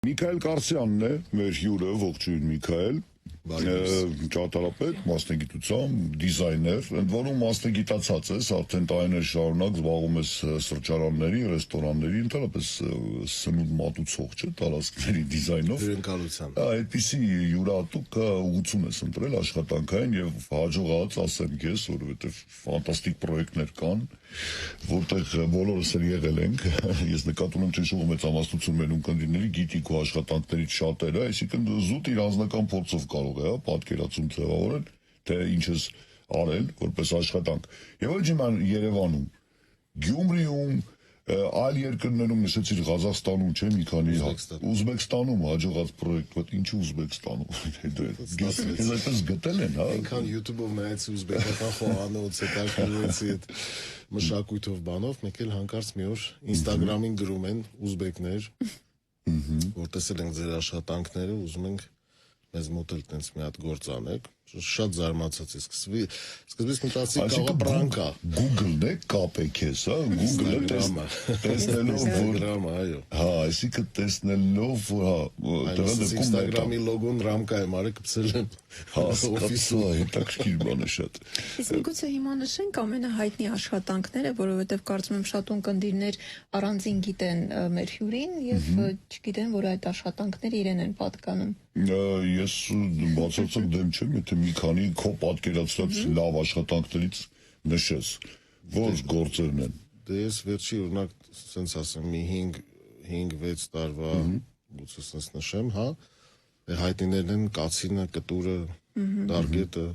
Միքայել Կարսյանն է, մեր հյուրը, ողջույն Միքայել, ճարտարապետ, մասնագիտությամբ, դիզայներ, ընդ որում մասնագիտացած ես, արդեն տարիներ շարունակ զբաղվում ես սրճարանների, ռեստորանների, ընդհանրապես սնունդ մատուցող, չէ, տարածքների դիզայնով։ Հյուրընկալությամբ։ Այդպիսի յուրահատուկ ուղղություն ես ընտրել աշխատանքային եւ հաջողած, ասեմ քեզ, որովհետեւ ֆանտաստիկ պրոյեկտներ կան, որտեղ բոլորս էլ եղել ենք, ես նկատում եմ, թե շուտ մեծամասնություն մեր ունկնդիրների գիտիկ ու աշխատանքներից շատերը, այսինքն զուտ իր անձնական փորձով կարող է պատկերացում ձևավորել, թե ինչ ես արել որպես աշխատանք։ Եվ ոչ իման Երևանում, Գյումրիում, այլ երկրներում նշեցիր Ղազախստանում, չէ, մի քանի Ուզբեկստանում հաջողած պրոյեկտ, ինչու Ուզբեկստանում։ Ես այդպես գտել են, հա։ Այնքան YouTube-ով նայեցի ուզբեկական խոհանոց, հետաքրքրվեցի այդ մշակույթով բանով, մեկ էլ հանկարծ մի օր Instagram-ին գրում են ուզբեկներ, որ տեսել ենք ձեր աշխատանքները, ուզում ենք մեզ մոտ էլ տենց մի հատ գործ անեք, շատ զարմացած ես, սկզբից մտածի կաղա պրանկ է։ Google-ն է կապե քեզ, հա, Google-ը տեսնելով, Instagram-ը, այո։ Հա, այսինքն տեսնելով, հա, դրա դեպքում Instagram-ի լոգոն ռամկա եմ արել, կպցել եմ օֆիսը, հետաքրքիր բան է շատ։ Իսկ միգուցե հիմա նշենք ամենահայտնի աշխատանքները, որովհետև կարծում եմ շատ ունկնդիրներ առանձին գիտեն մեր հյուրին եւ չգիտեն, որ այդ աշխատանքները իրեն են պատկանում։ Ես բացարձակ դեմ չեմ, եթե մի քանի քո պատկերացրած լավ աշխատանքներից նշես, որ գործերն են։ Դե ես վերջի օրինակ, ասենց ասեմ, մի 5-6 տարվա գուցե ասենց նշեմ, հա, հայտնիներն են Կացինը, Կտուրը, Դարգետը,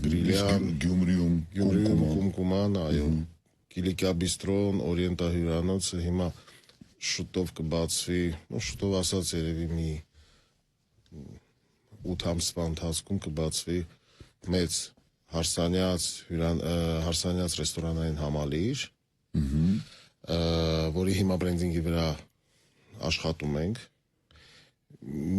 Գրիլյան, Գյումրիում, Կումկուման, այո, Կիլիկիա բիստրոն, Օրիենտա հյուրանոցը հիմա շուտով կբացվի, շուտով ասած երևի մի 8 ամսվա ընթացքում կբացվի մեծ հարսանյաց ռեստորանային համալիր, որի հիմա բրենդինգի վրա աշխատում ենք,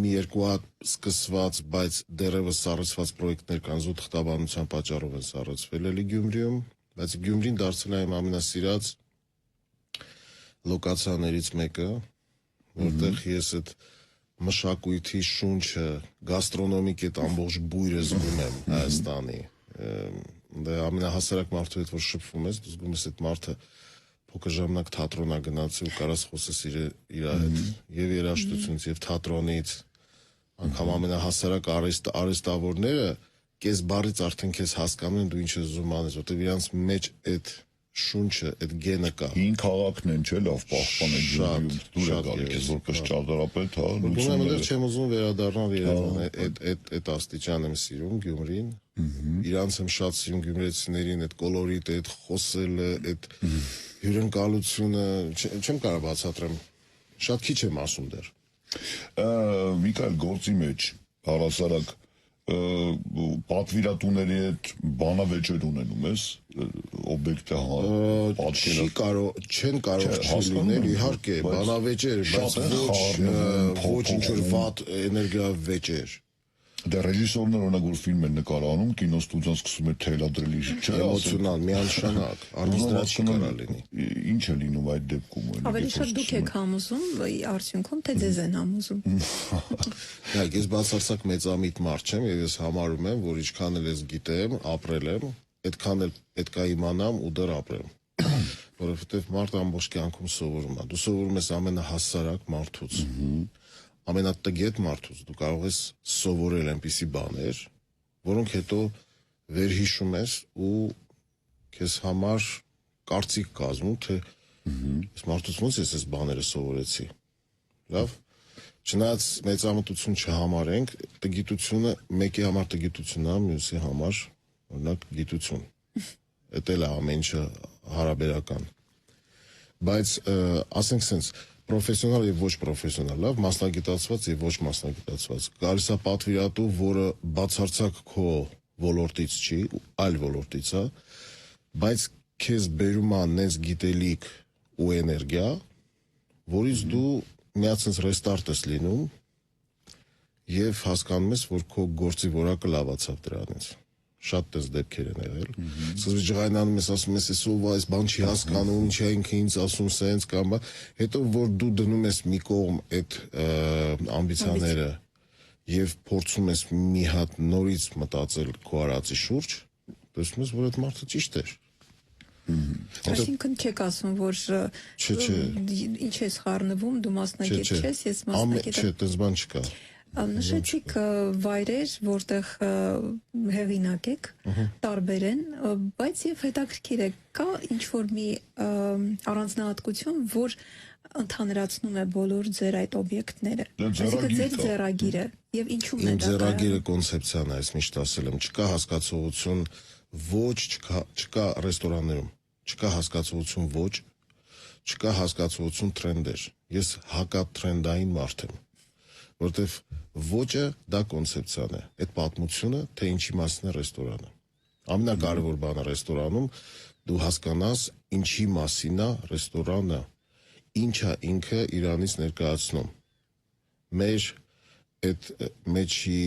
մի երկու հատ սկսված, բայց դեռևս սառեցված պրոյեկտներ կան, զուտ խտաբանության պատճառով են սառեցվել էլի Գյումրիում, բայց Գյումրին դարձել է իմ ամենասիրած լոկացիաներից մեկը, որտեղ ես այդ մշակույթի շունչը, գաստրոնոմիկ այդ ամբողջ բույրը զգում եմ Հայաստանի, դե ամենահասարակ մարդու հետ որ շփվում ես, դու զգում ես այդ մարդը փոքր ժամանակ թատրոն է գնացել ու կարաս խոսես իր հետ, եւ երաժշտությունից, եւ թատրոնից, անգամ ամենահասարակ արհեստավորները կես բառից արդեն քեզ հասկանում են դու ինչ ես ուզում անես, որտեղ իրանց մեջ այդ շունչը, այդ գենը կա։ Հին քաղաքն են, չէ, լավ պահպանել Գյումրիում, դուր է գալիս, ես որպես ճարտարապետ, հա, լուծումները չեմ ուզում վերադառնալ Երևան, այդ աստիճան եմ սիրում Գյումրին, իրանց եմ շատ սիրում գյումրեցիներին, այդ կոլորիտը, այդ խոսելը, այդ հյուրընկալությունը, չեմ կարող բացատրեմ, շատ քիչ եմ ասում դեռ։ Միքայել, գործի մեջ, առասարակ, պատվիրատուների հետ բանավեճեր ունենում ես, օբյեկտը չեն կարող չլինել, իհարկե, բանավեճեր, բայց ոչ ինչ-որ վատ էներգիա վեճեր։ Դե ռեժիսորներ օրինակ որ ֆիլմ են նկարանում, կինոստուդիան սկսում է թելադրել իր, չէ՞, էմոցիոնալ, միանշանակ, արվեստրա չի կարող լինի։ Ինչ է լինում այդ դեպքում։ Ավելի շատ դուք եք համոզում, արդյունքում թե ձեզ են համոզում։ Նայեք, ես բացարձակ մեծամիտ մարդ չեմ եւ ես համարում եմ, որ ինչքան էլ ես գիտեմ, ապրել եմ, այդքան էլ պետք է իմանամ ու դեռ ապրեմ։ Որովհետեւ մարդը ամբողջ կյանքում սովորում է։ Դու սովորում ես ամենահասարակ մարդուց։ Ամենատգետ մարդուց դու կարող ես սովորել այնպիսի բաներ, որոնք հետո վերհիշում ես ու քեզ համար կարծիք կազմում, թե այս մարդուց ոնց ես այս բաները սովորեցի։ Լավ։ Չնայած մեծամտություն չհամարենք, տգիտությունը մեկի համար տգիտություն է, մյուսի համար օրինակ գիտություն։ Դա էլ է ամեն ինչը հարաբերական։ Բայց ասենք sense պրոֆեսիոնալ եւ ոչ պրոֆեսիոնալ, լավ, մասնագիտացված եւ ոչ մասնագիտացված։ Գալիս է պատվիրատու, որը բացարձակ քո ոլորտից չի, այլ ոլորտից է, բայց քեզ բերում է նենց գիտելիք ու էներգիա, որից դու միացած ռեստարտ ես լինում եւ հասկանում ես, որ քո գործի որակը լավացավ դրանից։ շատ դες դեպքեր են եղել։ Սկզբից ջղայնանում ես, ասում ես, ով այս բան չի հասկանում, ինչի ինքը ինձ ասում սենց կամ հետո որ դու դնում ես մի կողմ այդ ամբիցիաները եւ փորձում ես մի հատ նորից մտածել քո արածի շուրջ, տեսնում ես, որ այդ մարդը ճիշտ էր։ Այսինքն չեք ասում, որ ինչ ես խառնվում, դու մասնագետ չես, ես մասնագետ եմ։ Չէ, դες բան չկա։ Նշեցիք վայրեր, որտեղ հեղինակ եք, տարբեր են, բայց եւ հետաքրքիր է, կա ինչ-որ մի առանձնահատկություն, որ ընդհանրացնում է բոլոր ձեր այդ օբյեկտները։ Այսինքն ձեր ձեռագիրը եւ ինչու՞մ է դա։ Իմ ձեռագիրը կոնցեպցիան է, ես միշտ ասել եմ, չկա հասկացողություն ոչ, չկա ռեստորաններում, չկա հասկացողություն ոչ, չկա հասկացողություն տրենդեր։ Ես հակատրենդային մարդ եմ, որտեվ ոճը դա կոնցեպցիան է, այդ պատմությունը, թե ինչի մասն է ռեստորանը։ Ամենակարևոր բանը ռեստորանում դու հասկանաս ինչի մասին է ռեստորանը, ինչա ինքը իրանից ներկայացնում։ Մեր այդ մեջի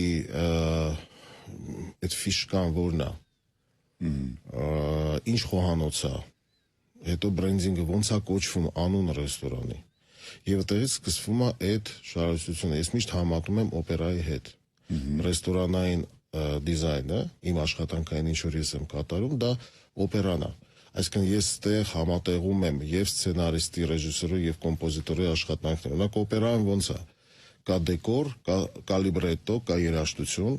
այդ ֆիշկան որն է, ինչ խոհանոց է, հետո բրենդինգը ոնց է կոչվում անուն ռեստորանի։ Եվ այդտեղից սկսվում է այդ շարունակությունը։ Ես միշտ համատում եմ օպերայի հետ։ Ռեստորանային դիզայնը, իմ աշխատանքային ինչ որ ես եմ կատարում, դա օպերան է։ Այսինքն ես ստեղ համատեղում եմ եւ սցենարիստի, ռեժիսորի եւ կոմպոզիտորի աշխատանքները։ Օրինակ օպերան ոնց է։ Կա դեկոր, կա լիբրետո, կա երաժշտություն,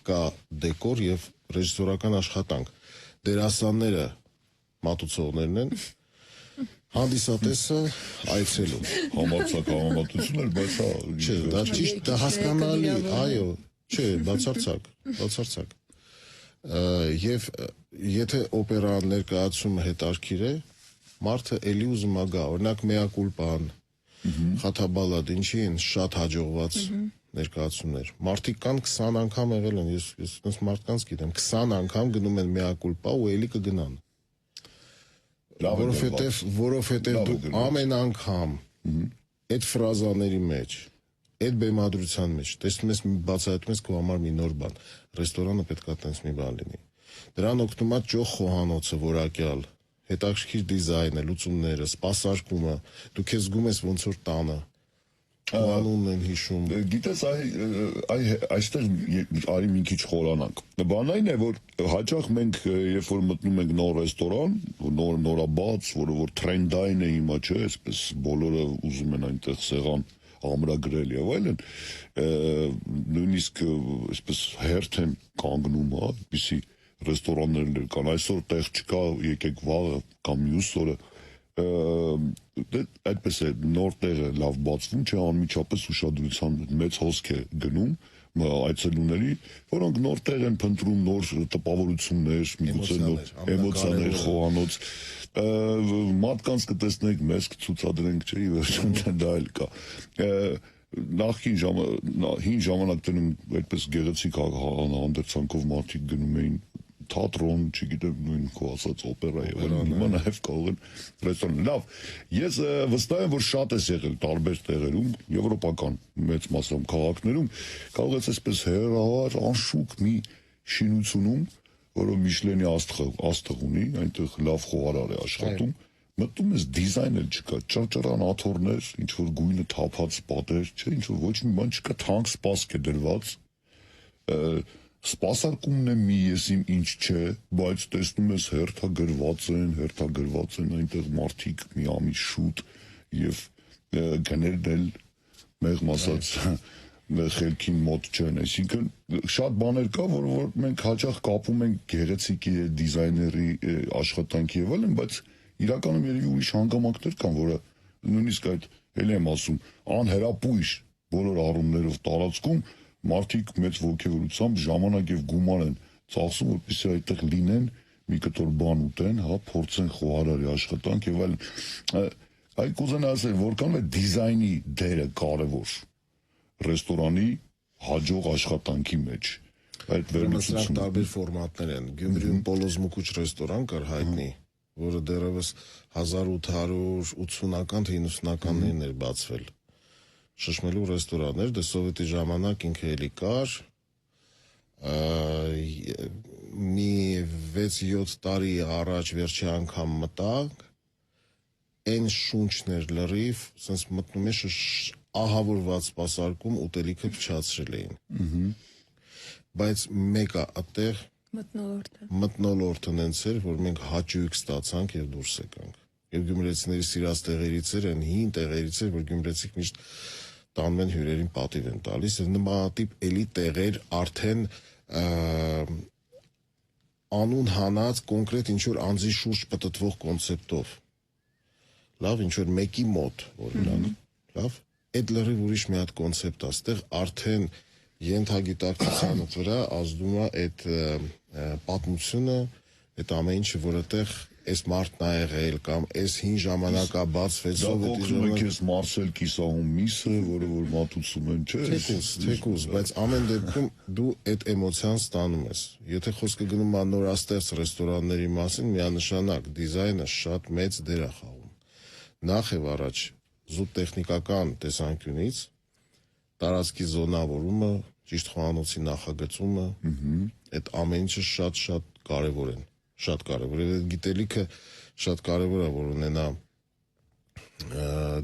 կա դեկոր եւ ռեժիսորական աշխատանք։ Դերասանները մատուցողներն են, հանդիսատեսը այցելում։ Համարձակ համեմատություն էր, բայց չէ, դա ճիշտ, դա հասկանալի, այո, չէ, բացարձակ։ Եվ եթե օպերան ներկայացումը հետարքիր է, մարդը էլի ուզում է գա, օրինակ Mea Culpa-ն, Խաթաբալադ, ինչի են շատ հաջողված ներկայացումներ։ Մարդիկ կան 20 անգամ եղել են, ես այս մարդկանց գիտեմ, 20 անգամ գնում են Mea Culpa ու էլի կգնան։ Որովհետև դու ամեն անգամ այդ ֆրազաների մեջ, այդ բեմադրության մեջ տեսնում ես բացահայտում ես քո համար մի նոր բան։ Ռեստորանը պետք է տենց մի բան լինի։ Դրան օգնում է ճոխ խոհանոցը որակյալ, հետաքրքիր դիզայնը, լուծումները, սպասարկումը, դու քեզ զգում ես ոնց որ տանը։ Անունն են հիշում։ Գիտես, այստեղ արի մի քիչ խորանանք։ Բանն այն է, որ հաճախ մենք երբ որ մտնում ենք նոր ռեստորան, նորաբաց, որը որ տրենդային է հիմա, չէ, այսպես բոլորը ուզում են այնտեղ սեղան ամրագրել եւ այլն, նույնիսկ այսպես հերթ են կանգնում, հա, այդպիսի ռեստորաններ կան, այսօր տեղ չկա, եկեք վաղը կամ մյուս օրը, այդպես է նոր տեղը լավ բացվում, չէ, անմիջապես ուշադրության մեծ հոսք է գնում այցելուների, որոնք նոր տեղ են փնտրում, նոր տպավորություններ, միգուցե էմոցիաներ, խոհանոց, մարդկանց կտեսնենք, մեզ կցուցադրենք, չէ, վերջում դա էլ կա։ Նախքին հին ժամանակներում այդպես գեղեցիկ հանդերձանքով մարդիկ գնում էին թատրոն, չգիտեմ, նույն քո ասած օպերա եւ այլն, հիմա նաեւ կարող են ռեստորան։ Լավ, ես վստահ եմ, որ շատ ես եղել տարբեր տեղերում, եվրոպական մեծ մասամբ քաղաքներում, կարող ես այսպես հերահար անշուք մի շինությունում, որը Միշլենի աստղ ունի, այնտեղ լավ խոհարար է աշխատում, մտնում ես դիզայն էլ չկա, ճռճռան աթոռներ, ինչ որ գույնը թափած պատեր, չէ, ինչ որ ոչ մի բան չկա, թանկ սպասք է դրված, սպասարկումն է մի եսիմ ինչ չէ, բայց տեսնում ես հերթագրված են այնտեղ մարդիկ մի ամիս շուտ եւ գներն էլ մեղմ ասած խելքին մոտ չեն, այսինքն շատ բաներ կա, որ մենք հաճախ կապում ենք գեղեցիկ դիզայների աշխատանքի եւ այլն, բայց իրականում երևի ուրիշ հանգամանքներ կան, որը նույնիսկ այդ էլ եմ ասում, անհերապույր բոլոր առումներով տարածքում մարդիկ մեծ ոգևորությամբ ժամանակ եւ գումար են ծախսում, որպեսզի այդտեղ լինեն, մի կտոր բան ուտեն, հա, փորձեն խոհարարի աշխատանք եւ այլն։ Այ կուզենա ասել, որքան է դիզայնի դերը կարեւոր ռեստորանի հաջող աշխատանքի մեջ։ Այդ վերլուծությունը տարբեր ֆորմատներ են։ Գյումրիում Պոլոզմուկուչ ռեստորան կար հայտնի, որը դեռևս 1880-ական թե 90-ականներին էր բացվել։ Շշմելու ռեստորաններ, դե սովետի ժամանակ ինքը էլի կար, մի 6-7 տարի առաջ վերջի անգամ մտանք, այն շունչն էր լրիվ, ասենց մտնում է ահավորված սպասարկում ուտելիքը փչացրել էին։ Բայց մեկը այդտեղ մտնոլորտը նենց էր, որ մենք հաճույք ստացանք եւ դուրս եկանք։ Եվ գյումրեցիների սիրած տեղերից էր, այն հին տեղերից էր, որ գյումրեցիք միշտ տանում են հյուրերին պատիվ են տալիս, եւ նմանատիպ էլի տեղեր արդեն անուն հանած կոնկրետ ինչ-որ անձի շուրջ պտտվող կոնցեպտով։ Լավ, ինչ-որ մեկի մոտ, օրինակ, լավ, այդ լրիվ ուրիշ մի հատ կոնցեպտ է, այստեղ արդեն ենթագիտակցության վրա ազդում է այդ պատմությունը, այդ ամեն ինչը, որ այդտեղ այս մարդն ա եղել կամ այս հին ժամանակա բացվեցով դա օգնում է քեզ Մարսել Կիսահուն միսը, որը որ մատուցում են, չէ՞։ Թեկուզ, բայց ամեն դեպքում դու այդ էմոցիան ստանում ես։ Եթե խոսքը գնում է նորաստեղծ ռեստորանների մասին, միանշանակ դիզայնը շատ մեծ դեր է խաղում։ Նախ եւ առաջ զուտ տեխնիկական տեսանկյունից տարածքի զոնավորումը, ճիշտ խոհանոցի նախագծումը, այդ ամեն ինչը շատ կարևոր են։ Շատ կարևոր է, այդ գիտելիքը շատ կարևոր է, որ ունենա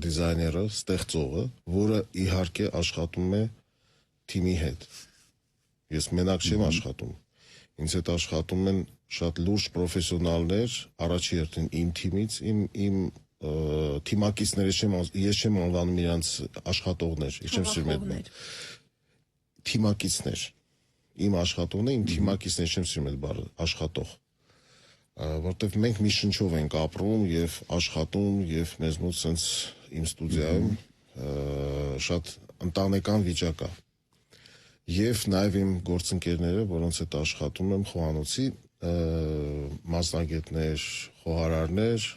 դիզայները, ստեղծողը, որը իհարկե աշխատում է թիմի հետ։ Ես մենակ չեմ աշխատում։ Ինձ հետ աշխատում են շատ լուրջ պրոֆեսիոնալներ, առաջի հերթին իմ թիմից, իմ թիմակիցները ես չեմ անվանում իրանց աշխատողներ, ես չեմ սիրում այդ թիմակիցներ։ Իմ աշխատողն է, իմ թիմակիցներ, չեմ սիրում այդ բառը, աշխատող։ Որտեվ մենք մի շնչով ենք ապրում եւ աշխատում եւ մեզ մոտ sense իմ ստուդիայում շատ ընտանեկան վիճակ է։ Եվ նաեւ իմ գործընկերները, որոնց հետ աշխատում եմ խոհանոցի, մասնագետներ, խոհարարներ,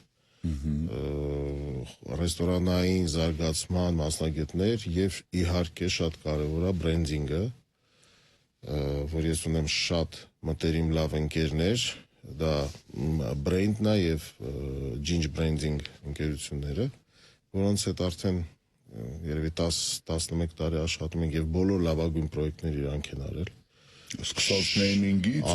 ռեստորանային զարգացման մասնագետներ եւ իհարկե շատ կարեւոր է բրենդինգը, որ ես ունեմ շատ մտերիմ լավ ընկերներ, դա բրենդն է եւ ջինջ բրենդինգ ընկերությունները, որոնց հետ արդեն երևի 10-11 տարի աշխատում ենք եւ բոլոր լավագույն պրոյեկտներ իրանք են արել։ Սկսած նեյմինգից,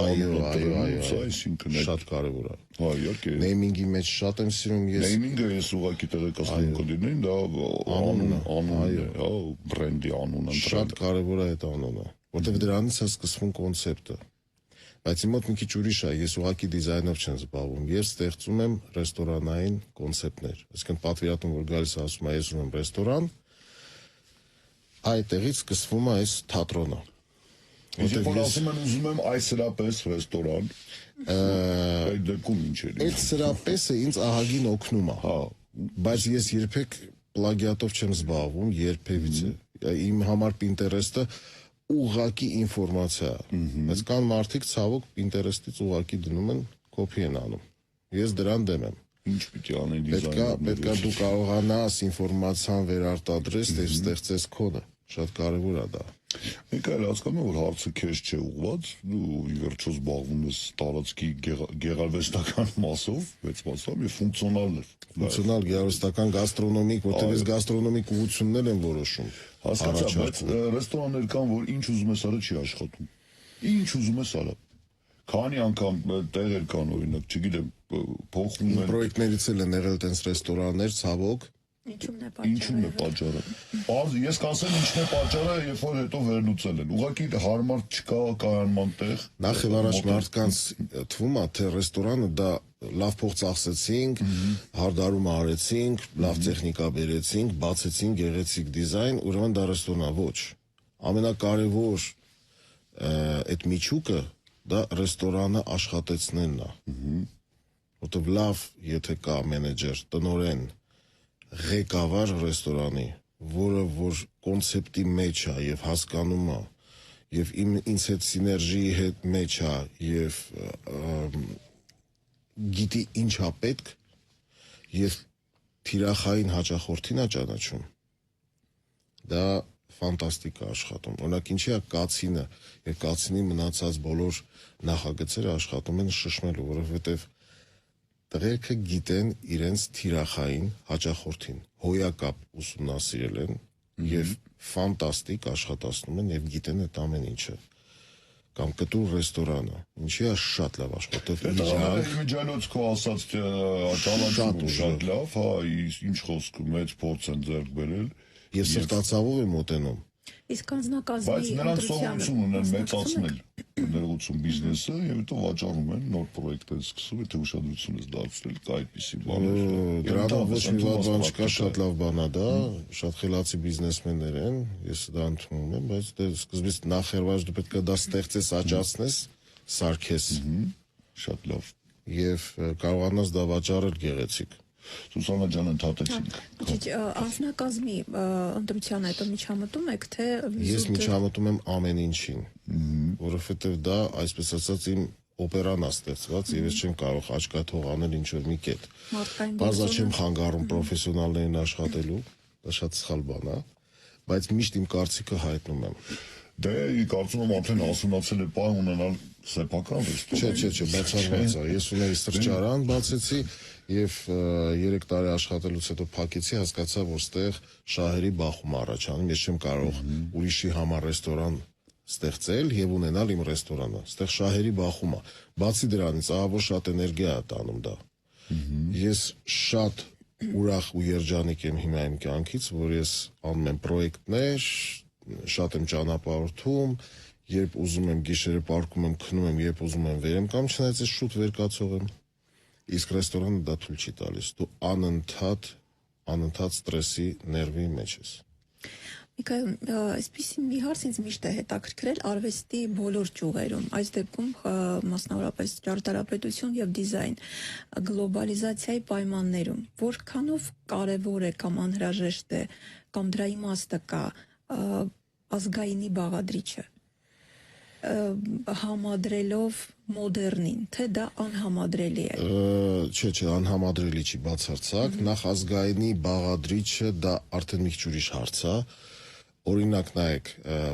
այսինքն շատ կարևոր է։ Հա, իհարկե։ Նեյմինգի մեջ շատ եմ սիրում ես։ Նեյմինգը ես ուղղակի տեղեկացնում կլինեին, դա անունն է, հա, բրենդի անունը։ Շատ կարևոր է այդ անունը, որտեղ դրանից է սկսվում կոնցեպտը։ Բայց իմ մոտ մի քիչ ուրիշ է, ես ուղղակի դիզայնով չեմ զբաղվում, ես ստեղծում եմ ռեստորանային կոնցեպտներ։ Այսինքն պատվիրատուն, որ գալիս է ասում է, ես ունեմ ռեստորան, այդտեղից սկսվում է այս թատրոնը։ Եթե որ ասում են ուզում եմ այս սրապես ռեստորան, այդ դեպքում ինչ է։ Այդ սրապեսը ինձ ահագին օգնում է։ Հա, բայց ես երբեք պլագիատով չեմ զբաղվում, երբևիցե։ Իմ համար Pinterest-ը ուղղակի ինֆորմացիա է։ Բայց կան մարդիկ ցավոք Pinterest-ից ուղղակի դնում են կոպի են անում։ Ես դրան դեմ եմ։ ինչ պիտի անեն դիզայներները։ Պետք է դու կարողանաս ինֆորմացիան վերարտադրես, դեր ստեղծես քոնը։ Շատ կարևոր է դա։ Մենք այլ հասկանում որ հարցը քեզ չէ ուղղված, դու ի վերջո զբաղվում ես տարածքի գեղարվեստական մասով, 6 մասով եւ ֆունկցիոնալներ։ Ֆունկցիոնալ գեղարվեստական գաստրոնոմիկ, որտեղ ես գաստրոնոմիկ ուղղություններ եմ որոշում։ Հասկացա, բայց ռեստորաններ կան, որ ինչ ուզում ես արա չի աշխատում։ Ինչ ուզում ես արա։ Քանի անգամ տեղեր կան օրինակ, չգիտեմ, փոխվում են։ Պրոյեկտներից էլ են եղել տենց ռեստորաններ, ցավոք։ Ինչու՞ն է պատճառը։ Ես կասեմ ինչն է պատճառը, երբ որ հետո վերլուծել են։ Ուղղակի հարմար չկա կայանման տեղ։ Նախ եւ առաջ մարդկանց թվում է, թե ռեստորանը դա լավ փող ծախսեցինք, հարդարում արեցինք, լավ տեխնիկա բերեցինք, բացեցինք գեղեցիկ դիզայն, ուրեմն դա ռեստորան է, ոչ։ Ամենակարևոր այդ միջուկը դա ռեստորանը աշխատեցնելն է։ Որտեւ լավ, եթե կա մենեջեր, տնօրեն, ղեկավար ռեստորանի, որը որ կոնցեպտի մեջ է եւ հասկանում է եւ ինձ հետ սիներգիի հետ մեջ է եւ գիտի ինչ է պետք եւ թիրախային հաճախորդին է ճանաչում, դա ֆանտաստիկ է աշխատում։ Օրինակ ինչի է կացինը եւ կացինի մնացած բոլոր նախագծերը աշխատում են շշմելու, որովհետեւ տղերքը գիտեն իրենց թիրախային հաճախորդին, հոյակապ ուսումնասիրել են եւ ֆանտաստիկ աշխատացնում են եւ գիտեն այդ ամեն ինչը։ կամ կտուր ռեստորանը, ինչի է շատ լավ աշխատել։ Իմիջիանոց քո ասած ճանաչումը շատ լավ, հա, ինչ խոսք մեծ փորձ են ձեռք բերել։ Ես սրտացավով եմ մոտենում։ Իսկ անձնակազմի Բայց նրանց սովորություն ունեն մեծացնել ներողություն բիզնեսը եւ հետո վաճառում են նոր պրոյեկտներ սկսում, եթե ուշադրություն ես դարձրել, կա այդպիսի բաներ։ Դրանով ոչ մի բան չկա, շատ լավ բան է դա, շատ խելացի բիզնեսմեններ են, ես դա ընդունում եմ, բայց դե սկզբից նախերված դու պետք է դա ստեղծես, աճացնես, սարքես, շատ լավ։ Եվ կարողանաս դա վաճառել գեղեցիկ։ Սուսաննա ջան, ընդհատեցինք։ Քիչ անձնակազմի ընտրության հետո միջամտում եք, թե Ես միջամտում եմ ամեն ինչին, որովհետև դա, այսպես ասած, իմ օպերան է ստեղծված, եւ ես չեմ կարող աչքաթող անել ինչ-որ մի կետ։ Բարձա չեմ խանգարում պրոֆեսիոնալներին աշխատելու, դա շատ սխալ բան է, բայց միշտ իմ կարծիքը հայտնում եմ։ Դե կարծում եմ արդեն հասունացել է պահ ունենալ սեփական ռեստորան։ Չէ, բացառված է։ Ես ունեի սրճարան բացեցի եւ 3 տարի աշխատելուց հետո փակեցի, հասկացա, որ ստեղ շահերի բախում առաջանում, ես չեմ կարող ուրիշի համար ռեստորան ստեղծել եւ ունենալ իմ ռեստորանը։ Ստեղ շահերի բախում է։ Բացի դրանից, ահավոր շատ էներգիա է տանում դա։ Ես շատ ուրախ ու երջանիկ եմ հիմա իմ կյանքից, որ ես անում եմ պրոյեկտներ, շատ եմ ճանապարհորդում, երբ ուզում եմ գիշերը պարկում եմ, քնում եմ, երբ ուզում եմ վեր եմ կամ չնայած ես շուտ վեր կացող եմ։ Իսկ ռեստորանը դա թույլ չի տալիս։ Դու անընդհատ ստրեսի ներվի մեջ ես։ Միքայել, այսպիսի մի հարց ինձ միշտ է հետաքրքրել արվեստի բոլոր ճյուղերում, այս դեպքում մասնավորապես ճարտարապետություն եւ դիզայն, գլոբալիզացիայի պայմաններում, որքանով կարևոր է կամ անհրաժեշտ է կամ դրա իմաստը կա ազգայինի բաղադրիչը համադրելով մոդեռնին, թե դա անհամադրելի է։ Չէ, անհամադրելի չի բացարձակ, նախ ազգայինի բաղադրիչը դա արդեն մի քիչ ուրիշ հարց է։ Օրինակ նայեք,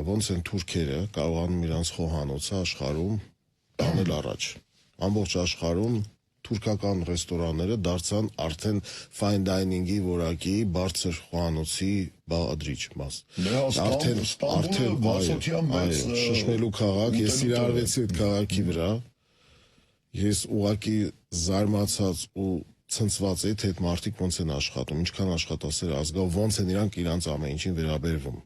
ոնց են թուրքերը կարողանում իրանց խոհանոցը աշխարհում տանել առաջ։ Ամբողջ աշխարհում թուրքական ռեստորանները դարձան արդեն fine dining-ի որակի բարձր խոհանոցի բաղադրիչ մաս։ Արդեն շշմելու քաղաք, ես սիրահարվեցի այդ քաղաքի վրա։ Ես ուղղակի զարմացած ու ցնցված էի, թե այդ մարդիկ ոնց են աշխատում, ինչքան աշխատասեր ազգա, ոնց են իրանք իրանց ամեն ինչին վերաբերվում։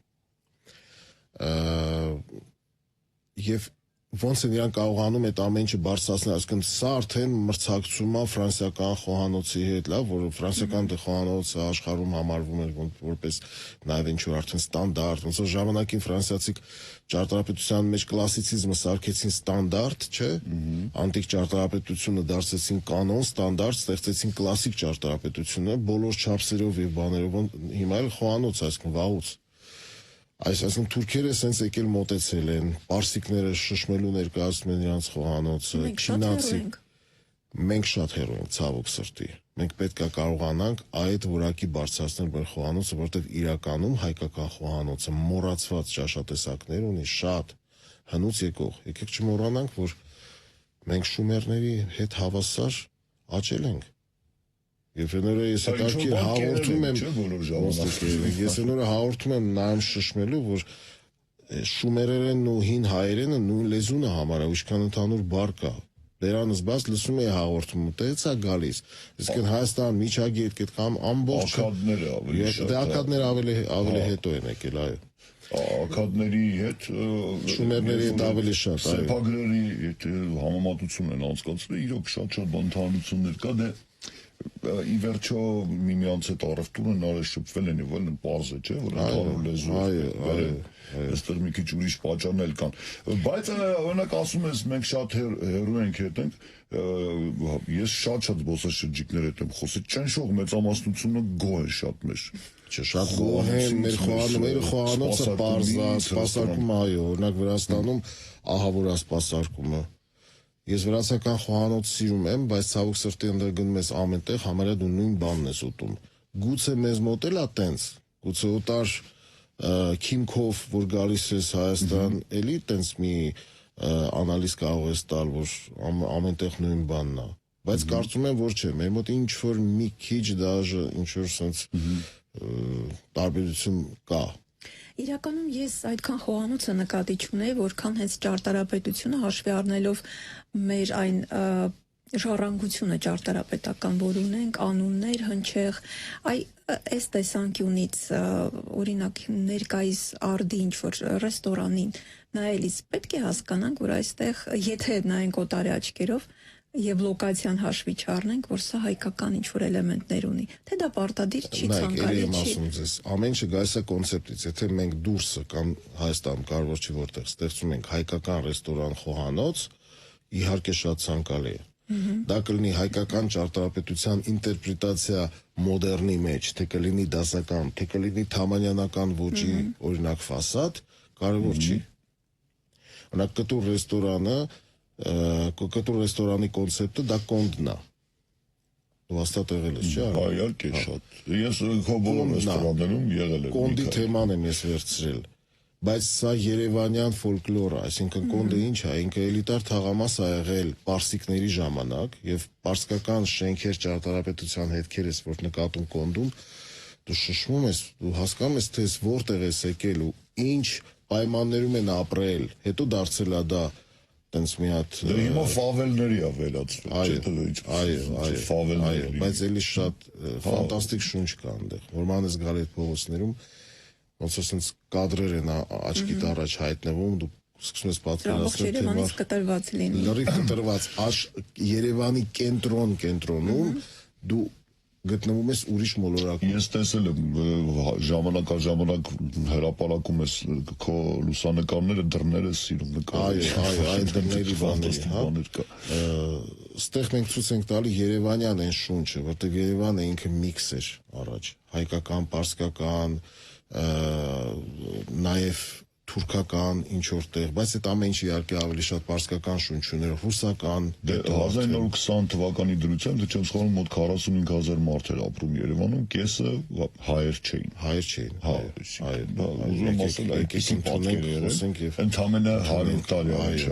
Եվ ոնց են իրանք կարողանում այդ ամեն ինչը բարձրացնել, այսինքն սա արդեն մրցակցում է ֆրանսիական խոհանոցի հետ, լավ, որ ֆրանսիական խոհանոցը աշխարհում համարվում էր որպես նաև ինչ-որ արդեն ստանդարտ, ոնց որ ժամանակին ֆրանսիացիք ճարտարապետության մեջ կլասիցիզմը սարքեցին ստանդարտ, չէ՞, անտիկ ճարտարապետությունը դարձեցին կանոն, ստանդարտ, ստեղծեցին կլասիկ ճարտարապետությունը բոլոր չափսերով եւ բաներով, հիմա էլ խոհանոց, այսինքն վաղուց։ Այսինքն թուրքերը սենց եկել մոտեցել են, պարսիկները շշմելու ներկայացնում են իրանց խոհանոցը, չինացիք։ Մենք շատ հեռու ենք, ցավոք սրտի։ Մենք պետք է կարողանանք այդ որակի բարձրացնել մեր խոհանոցը, որտեղ իրականում հայկական խոհանոցը մոռացված ճաշատեսակներ ունի շատ հնուց եկող։ Եկեք չմոռանանք, որ մենք շումերների հետ հավասար աճել ենք։ Եվ նորը ես հետաքրքիր հաղորդում եմ, ես նորը հաղորդում եմ նայեմ շշմելու, որ շումերերենն ու հին հայերենը նույն լեզուն է համարը, ինչքան ընդհանուր բառ կա։ Դրանից բաց լսում էի հաղորդում, տեղից է գալիս։ Իսկ Հայաստան միջագետ կամ ամբողջ ակադները ավելի հետո են եկել, այո։ Ակադների հետ շումերների հետ ավելի շատ, այո։ Սեփագրերի հետ համեմատություն են անցկացրել, իրոք շատ բանտանություններ կա, դե ի վերջո միմյանց հետ առևտուրը նարես շփվել են եւ այլն, պարզ է, չէ՞, որ ընդհանուր լեզու այստեղ մի քիչ ուրիշ պատճառներ կան, բայց օրինակ ասում ես մենք շատ հեռու ենք հետենք, ես շատ զբոսաշրջիկներ հետ եմ խոսել, ճնշող մեծամասնությունը գոհ է շատ մեր, չէ, շատ գոհ են, մեր խոհանոցը պարզ է, սպասարկումը, այո, օրինակ Վրաստանում ահավոր է սպասարկումը։ Ես վրացական խոհանոց սիրում եմ, բայց ցավոք սրտի ընդեր գնում ես ամեն տեղ, համարյա դու նույն բանն ես ուտում։ Գուցե մեզ մոտ էլ է տենց, գուցե օտար քիմքով, որ գալիս ես Հայաստան, էլի տենց մի անալիզ կարող ես տալ, որ ամեն տեղ նույն բանն է։ Բայց կարծում եմ, որ չէ, մեր մոտ ինչ որ մի քիչ դաժե ինչ որ sense տարբերություն կա։ Իրականում ես այդքան խոհանոցը նկատի չունեի, որքան հենց ճարտարապետությունը հաշվի առնելով մեր այն ժառանգությունը ճարտարապետական, որ ունենք, անուններ, հնչեղ, այս տեսանկյունից օրինակ ներկայիս արդի ինչ-որ ռեստորանին նայելիս պետք է հասկանանք, որ այստեղ, եթե նայենք օտարի աչքերով եւ լոկացիան հաշվի չառնենք, որ սա հայկական ինչ-որ էլեմենտներ ունի, թե դա պարտադիր չի ցանկալի չի։ Ամեն ինչը գալիս է կոնցեպտից, եթե մենք դուրսը կամ Հայաստան կարող չի որտեղ ստեղծում ենք հայկական ռեստորան խոհանոց, իհարկե շատ ցանկալի է։ Դա կլինի հայկական ճարտարապետության ինտերպրետացիա մոդեռնի մեջ, թե կլինի դասական, թե կլինի թամանյանական ոճի օրինակ ֆասադ, կարևոր չի։ Օրինակ կտուր ռեստորանի կոնցեպտը դա կոնդն է։ Դու հաստատ եղել ես, չէ՞։ Իհարկե շատ։ Ես քո բոլոր ռեստորաններում եղել եմ։ Կոնդի թեման եմ ես վերցրել։ Բայց սա երևանյան ֆոլկլոր է, այսինքն կոնդը ինչ է, ինքը էլիտար թաղամաս է եղել պարսիկների ժամանակ եւ պարսկական շենքեր ճարտարապետության հետքեր ես որ նկատում կոնդում, դու շշմում ես, դու հասկանում ես թե որտեղ ես եկել ու ինչ պայմաններում են ապրել, հետո դարձել է դա տենց մի հատ հիմա ֆավելների է վերածվել, այո, ֆավելների, բայց էլի շատ ֆանտաստիկ շունչ կա այնտեղ, որ մանես գալ այդ փողոցներում ոնց որ sense կադրեր են աչքիդ առաջ հայտնվում, դու սկսում ես պատկերացնել թե Երևանից կտրված լինի։ լրիվ կտրված Երևանի կենտրոնում դու գտնվում ես ուրիշ մոլորակում։ Ես տեսել եմ ժամանակ առ ժամանակ հրապարակում ես քո լուսանկարները, դռները սիրում նկարել։ Այո, այդ դռների բաներ կա։ Ստեղ մենք ցույց ենք տալի Երևանյան այն շունչը, որտեղ Երևանը ինքը միքս էր առաջ, հայկական, պարսկական, նաև թուրքական ինչ որտեղ, բայց այդ ամեն ինչ իհարկե ավելի շատ պարսկական շունչ ուներ, ռուսական, 1920 թվականի դրությամբ դե չեմ սխալվում մոտ 45000 մարդ էր ապրում Երևանում, կեսը հայեր չէին։ Ուզում ասել այդպեսին պատկեր եղել, ընդամենը 100 տարի առաջ։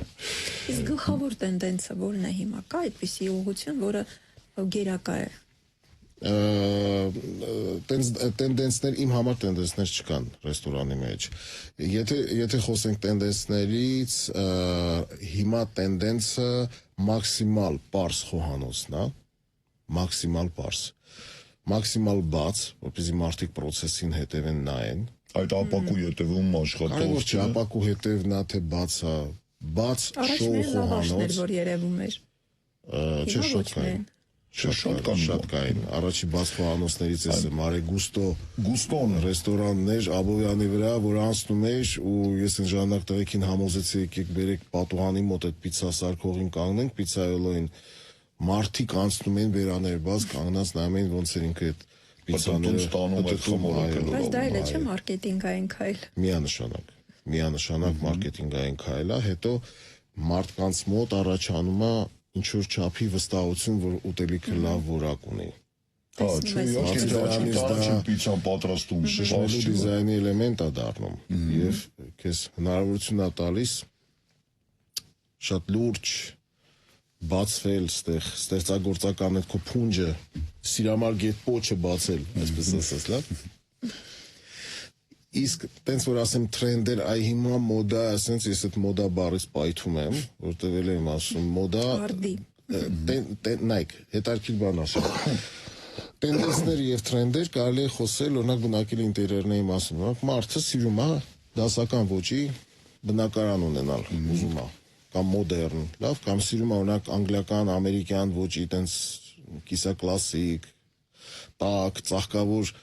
Իսկ գլխավոր տենդենսը որն է հիմա, կա այդպիսի ուղղություն, որը գերակա է։ Տենդենսներ իմ համար տենդենսներ չկան ռեստորանի մեջ։ Եթե խոսենք տենդենսներից, հիմա տենդենսը մաքսիմալ պարզ խոհանոցն է, մաքսիմալ պարզ, մաքսիմալ բաց, որպեսզի մարդիկ պրոցեսին հետևեն նայեն։ Այդ ապակու հետևում աշխատող Կարևոր չէ ապակու հետևն է թե բաց է, բաց շոու խոհանոց, որ երևում էր։ Չէ շատ կային։ Շատ կային։ Առաջի բաց խոհանոցներից էս Մարե Գուստոն ռեստորաններ Աբովյանի վրա, որ անցնում էր ու ես այն ժամանակ տղեկին համոզեցի եկեք բերեք պատուհանի մոտ այդ պիցա սարքողին կանգնենք, պիցայոլոյին մարդիկ անցնում են վերաներ բաց, կանգնած նայում են ոնց էր ինքը այդ պիցաները ստանում այդ խմորակը։ Բայց դա էլ չէ մարքեթինգային քայլ։ Միանշանակ մարքեթինգային քայլ է, հետո մարդկանց մոտ առաջանում է ինչ-որ չափի վստահություն, որ ուտելիքը լավ որակ ունի։ Չէ, իհարկե պիցան պատրաստում շշմելու դիզայնի էլեմենտ է դառնում եւ քեզ հնարավորություն է տալիս շատ լուրջ բացվել ստեղ ստեղծագործական այդ քո փունջը սիրամար գետ պոչը բացել, այսպես ասած, լավ։ Իսկ տենց որ ասեմ տրենդեր, այ հիմա մոդա, ասենց ես այդ մոդա բառից պայթում եմ, որտեղ էլ եմ ասում մոդա նայք, հետարքիր բան ասում։ Տենդենսներ եւ տրենդեր կարելի է խոսել, օրինակ բնակելի ինտերիերների մասին, օրինակ մարդը սիրում է դասական ոճի բնակարան ունենալ, ուզում է, կամ մոդեռն, լավ, կամ սիրում է օրինակ անգլիական, ամերիկյան ոճի տենց կիսակլասիկ, տաք, ծաղկավոր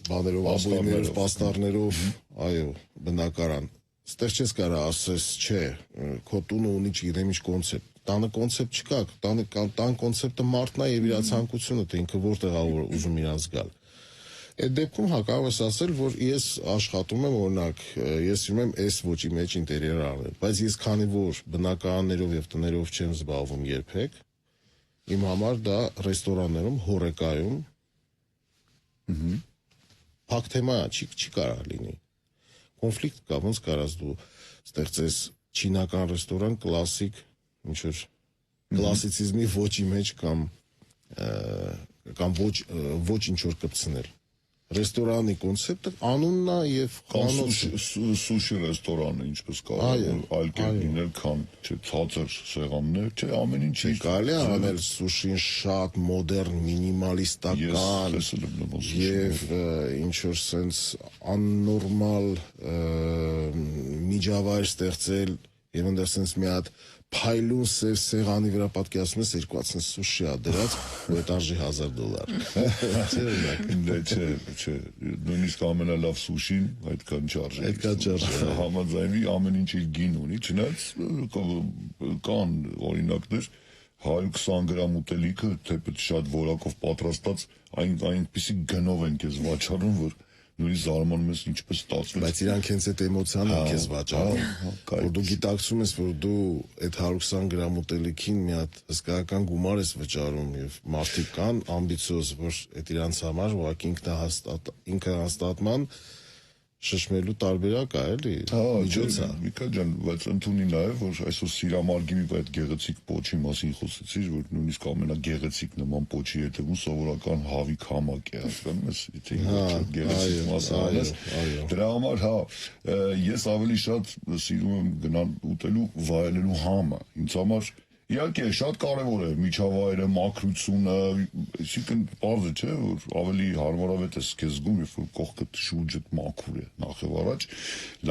բաներով, աբույներով, պաստառներով, այո, բնակարան։ Ստեղ չես կարող ասես, չէ, քո տունը ունի չգիտեմ ինչ կոնցեպտ։ Տանը կոնցեպտ չկա, տան կոնցեպտը մարդն է եւ իր ցանկությունը, թե ինքը որտեղ է ուզում իրանց գալ։ Այդ դեպքում կարող ես ասել, որ ես աշխատում եմ, օրինակ, ես սիրում եմ այս ոճի մեջ ինտերիեր անել, բայց ես քանի որ բնակարաններով եւ տներով չեմ զբաղվում երբեք, իմ համար դա ռեստորաններում, հորեկայում փակ թեմա չի կարող լինի։ Կոնֆլիկտ կա, ոնց կարաս դու ստեղծես չինական ռեստորան կլասիկ, ինչ որ կլասիցիզմի ոճի մեջ կամ ոչ ինչ որ կպցնել։ ռեստորանի կոնցեպտը անունն է եւ Սուշի ռեստորանը ինչպես կարող է այլ կերպ լինել, քան ցածր սեղաններ, չէ, ամեն ինչ կարելի է անել սուշին շատ մոդեռն, մինիմալիստական եւ ինչ որ sense աննորմալ միջավայր ստեղծել եւ այնտեղ sense մի հատ փայլուն սև սեղանի վրա պատկերացնում ես 250 սուշի ա դրած, որ արժի $1000։ Չէ, նույնիսկ ամենալավ սուշին այդքան չարժի։ Այդքան չարժի։ Համաձայնվի ամեն ինչ իր գին ունի, չնայած կան օրինակներ 120 գրամ ուտելիքը, թեպետ շատ որակով պատրաստած, այնպիսի գնով են քեզ վաճառում, որ նույնիսկ զարմանում ես ինչպես ստացվեց։ Բայց իրանք հենց այդ էմոցիան են քեզ վաճառում, որ դու գիտակցում ես, որ դու այդ 120 գրամ ուտելիքին մի հատ հսկայական գումար ես վճարում եւ մարդիկ կան ամբիցիոզ, որ այդ իրանց համար ուղղակի ինքնահաստատման շշմելու տարբերակ է, էլի, միջոց է։ Միքայել ջան, բայց ընդունի նաև, որ այսօր Սիրամարգինի այդ գեղեցիկ պոչի մասին խոսեցիր, որ նույնիսկ ամենագեղեցիկ նման պոչի հետևում սովորական հավիք համակ է, հասկանում ես, եթե գեղեցիկ մասը անես։ Դրա համար, ես ավելի շատ սիրում եմ գնալ ուտելու վայելելու համը։ Ինձ համար իհարկե շատ կարևոր է միջավայրը, մաքրությունը, այսինքն բարձր չէ, որ ավելի հարմարավետ ես քեզ զգում, երբ որ կողքդ շուրջդ մաքուր է, նախ եւ առաջ,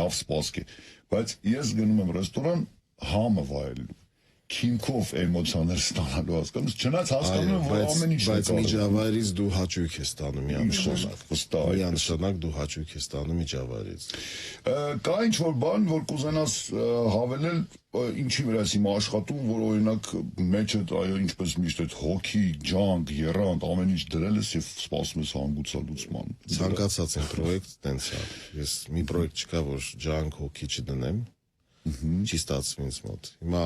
լավ սպասք է, բայց ես գնում եմ ռեստորան համը վայելելու, քիմքով էմոցիաներ ստանալու, հասկանում ես, չնայած հասկանում եմ, որ ամեն ինչ բայց միջավայրից դու հաճույք ես ստանում միանշանակ դու հաճույք ես ստանում միջավայրից։ Կա ինչ-որ բան, որ կուզենաս հավելել, ինչի վրա ես հիմա աշխատում, որ օրինակ մեջդ, այո, ինչպես միշտ այդ հոգի, ջանք, եռանդ, ամեն ինչ դրել ես եւ սպասում ես հանգուցալուծման։ Ցանկացած այն պրոյեկտ տենց է։ Ես մի պրոյեկտ չկա, որ ջանք, հոգի չդնեմ։ Չի ստացվում ինձ մոտ։ Հիմա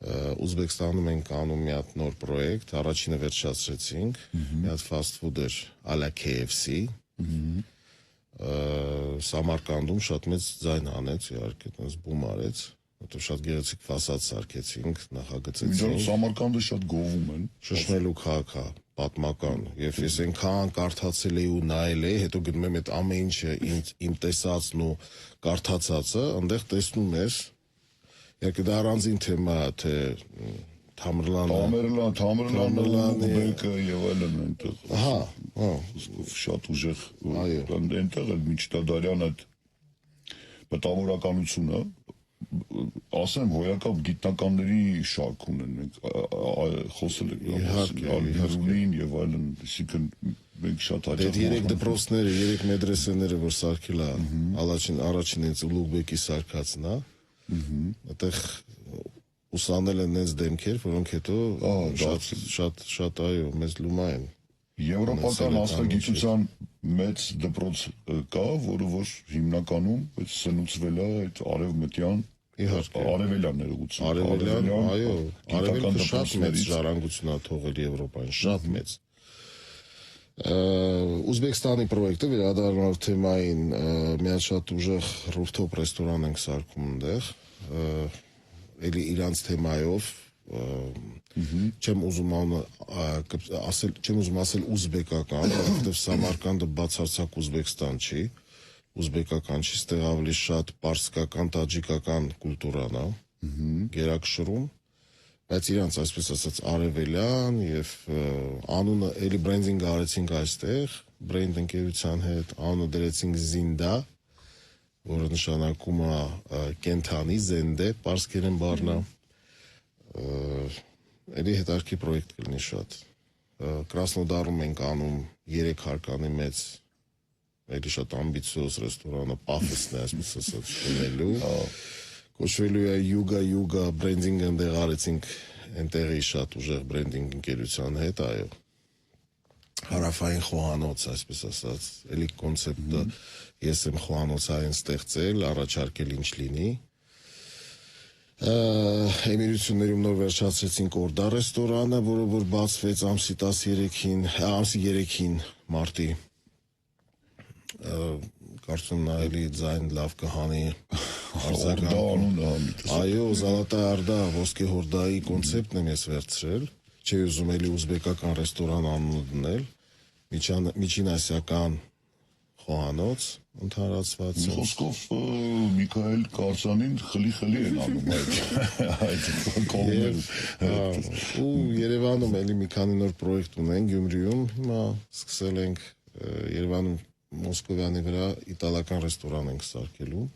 Ուզբեկստանում ենք անում մի հատ նոր պրոյեկտ, առաջինը վերջացրեցինք, մի հատ fast food էր, à-la KFC։ Սամարկանդում շատ մեծ ձայն հանեց, իհարկե, այդպես բում արեց, որտեղ շատ գեղեցիկ ֆասադ սարքեցինք, նախագծեցինք։ Սամարկանդը շատ գովում են։ Շշմելու քաղաք է, պատմական, եւ ես այնքան կարդացել էի ու նայել էի, հետո գնում եմ այդ ամեն ինչը իմ տեսածն ու կարդացածը, այնտեղ տեսնում ես Իհարկե դա առանձին թեմա է, թե Թամերլանը, Ուբեկը եւ այլն այնտեղ։ Ահա, շատ ուժեղ։ Այնտեղ էլ միջտադարյան այդ մտավորականությունը, ասեմ, հոյակապ գիտնականների շարք ունեն, մենք խոսել ենք Ալբերունին եւ այլն, այսինքն մենք շատ հաճախ։ Դե 3 դպրոցները, 3 մեդրեսեները, որ սարքել է, առաջին հենց Ուլուղբեկի սարքածն է։ Այդտեղ ուսանել են նենց դեմքեր, որոնք հետո շատ այո, մեծ լումա են։ Եվրոպական աստղագիտության մեծ դպրոց կա, որը որ հիմնականում սնուցվել է այդ արևմտյան արևելյան ներողություն։ Արևելյան, այո, արևելքը շատ մեծ ժառանգություն է թողել Եվրոպային, շատ մեծ։ Ուզբեկստանի պրոյեկտը վերադառնալով թեմային մի հատ շատ ուժեղ rooftop ռեստորան ենք սարքում այնտեղ, էլի իրանց թեմայով, չեմ ուզում ասել ուզբեկական, որովհետև Սամարկանդը բացարձակ Ուզբեկստան չի, ուզբեկական չի, ստեղ ավելի շատ պարսկական, տաջիկական կուլտուրան է, գերակշռում, բայց իրանց այսպես ասած արևելյան եւ անունը էլի բրենդինգ արեցինք այստեղ, բրենդ ընկերության հետ, անունը դրեցինք Զինդա, որը նշանակում է կենթանի, զենդե, պարսկերեն բառն է, էլի հետարքի պրոյեկտ կլինի շատ։ Կրասնոդարում ենք անում 3 հարկանի մեծ, էլի շատ ամբիցիոզ ռեստորանը, պաֆեսն է, այսպես ասած, ունելու։ Կոչվելու է Յուգա բրենդինգ ընդեղ արեցինք այնտեղի շատ ուժեղ բրենդինգ ընկերության հետ, այո։ Հարավային խոհանոց, այսպես ասած, էլի կոնցեպտը ես եմ խոհանոցային ստեղծել, առաջարկել ինչ լինի։ Էմիրություններում նոր վերջացրեցինք Օրդա ռեստորանը, որը որ բացվեց ամսի 3-ին մարտի։ Կարծում նա էլի ձայն լավ կհանի Այո, Զալատա Արդա, ոսկե հորդայի կոնցեպտն եմ ես վերցրել, չի ուզում էլի ուզբեկական ռեստորան անունը դնել, միջին ասիական խոհանոց ընդհանրացված է։ Խոսքով Միքայել Կարծյանին խլի են անում այդ կողմերը։ Ու Երևանում էլի մի քանի նոր պրոյեկտ ունենք Գյումրիում, հիմա սկսել ենք Երևանում Մոսկովյանի վրա իտալական ռեստորան ենք սարքելու,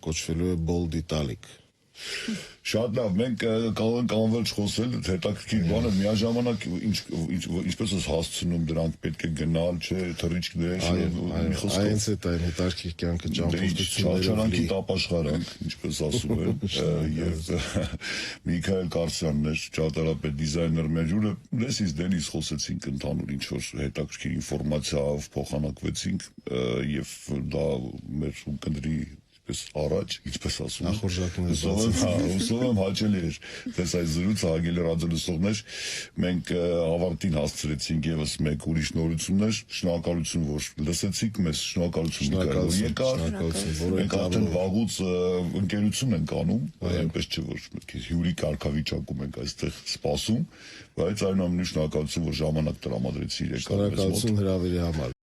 կոչվելու է Bold Italic։ Շատ լավ, մենք կարող ենք անվերջ խոսել, հետաքրքիր բանը միաժամանակ ինչպես ես հասցնում դրանք պետք է գնալ, չէ, թռիչքներ, Այնց է այն հետաքրքիր կյանքը ճամփորդություններով Չաչարանքի տապաշխարանք, ինչպես ասում են, եւ Միքայել Կարծյանն էր, ճարտարապետ, դիզայներ մեր ջուրը, լեսից դենից խոսեցինք ընդհանուր ինչ որ հետաքրքիր ինֆորմացիայով փոխանակվեցինք եւ դա մեր կնդրի առաջ, ինչպես ասում ուսում եմ հաճելի էր, դες այս զրույցը հագել ռադիոլսողներ, մենք ավարտին հասցրեցինք եւս մեկ ուրիշ նորություններ, շնորհակալություն, որ լսեցիք մեզ, շնորհակալություն, որ մենք արդեն վաղուց ընկերություն ենք անում, այնպես չէ, որ հյուրի կարգավիճակում ենք այստեղ սպասում, բայց այնուամենայնիվ շնորհակալություն, որ ժամանակ տրամադրեցի իրական մեզ մոտ։ Շնորհակալություն հրավերի համար։